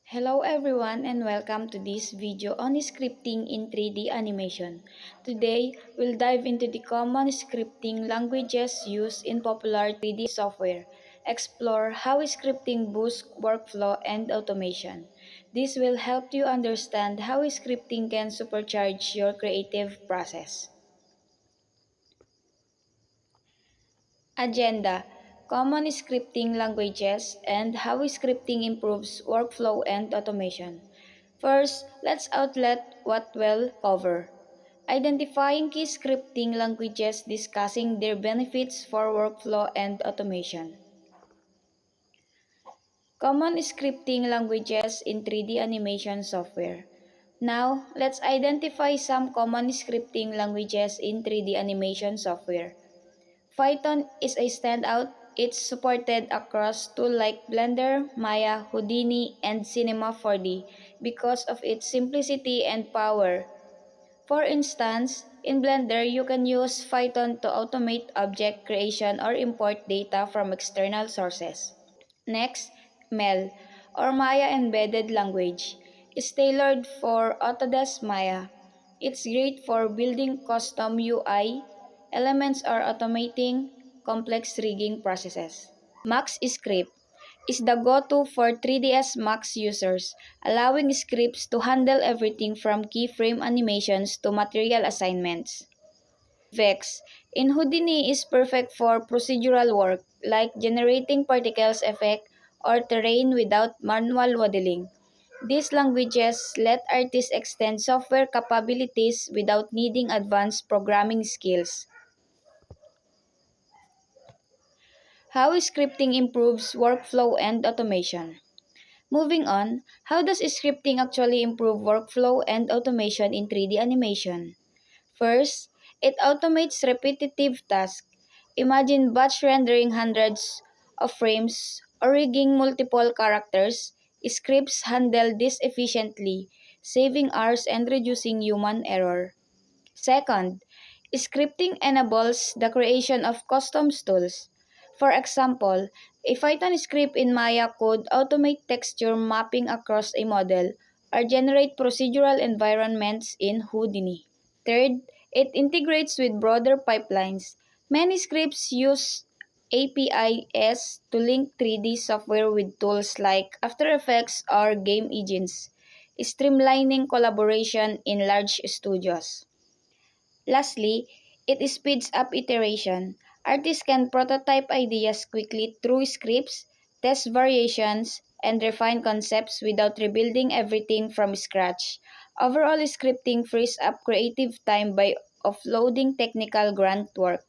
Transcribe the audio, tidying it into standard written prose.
Hello everyone and welcome to this video on scripting in 3D animation. Today, we'll dive into the common scripting languages used in popular 3D software, explore how scripting boosts workflow and automation. This will help you understand how scripting can supercharge your creative process. Agenda: Common scripting languages and how scripting improves workflow and automation. First, let's outlet what we'll cover. Identifying key scripting languages, discussing their benefits for workflow and automation. Common scripting languages in 3D animation software. Now, let's identify some common scripting languages in 3D animation software. Python is a standout. It's supported across tools like Blender, Maya, Houdini, and Cinema 4D because of its simplicity and power. For instance, in Blender, you can use Python to automate object creation or import data from external sources. Next, MEL, or Maya Embedded Language, is tailored for Autodesk Maya. It's great for building custom UI elements or automating complex rigging processes. MaxScript is the go-to for 3ds Max users, allowing scripts to handle everything from keyframe animations to material assignments. Vex in Houdini is perfect for procedural work like generating particles effect or terrain without manual modeling. These languages let artists extend software capabilities without needing advanced programming skills. How scripting improves workflow and automation. Moving on, how does scripting actually improve workflow and automation in 3D animation? First, it automates repetitive tasks. Imagine batch rendering hundreds of frames or rigging multiple characters. Scripts handle this efficiently, saving hours and reducing human error. Second, scripting enables the creation of custom tools. For example, a Python script in Maya could automate texture mapping across a model or generate procedural environments in Houdini. Third, it integrates with broader pipelines. Many scripts use APIs to link 3D software with tools like After Effects or game engines, streamlining collaboration in large studios. Lastly, it speeds up iteration. Artists can prototype ideas quickly through scripts, test variations, and refine concepts without rebuilding everything from scratch. Overall, scripting frees up creative time by offloading technical grunt work.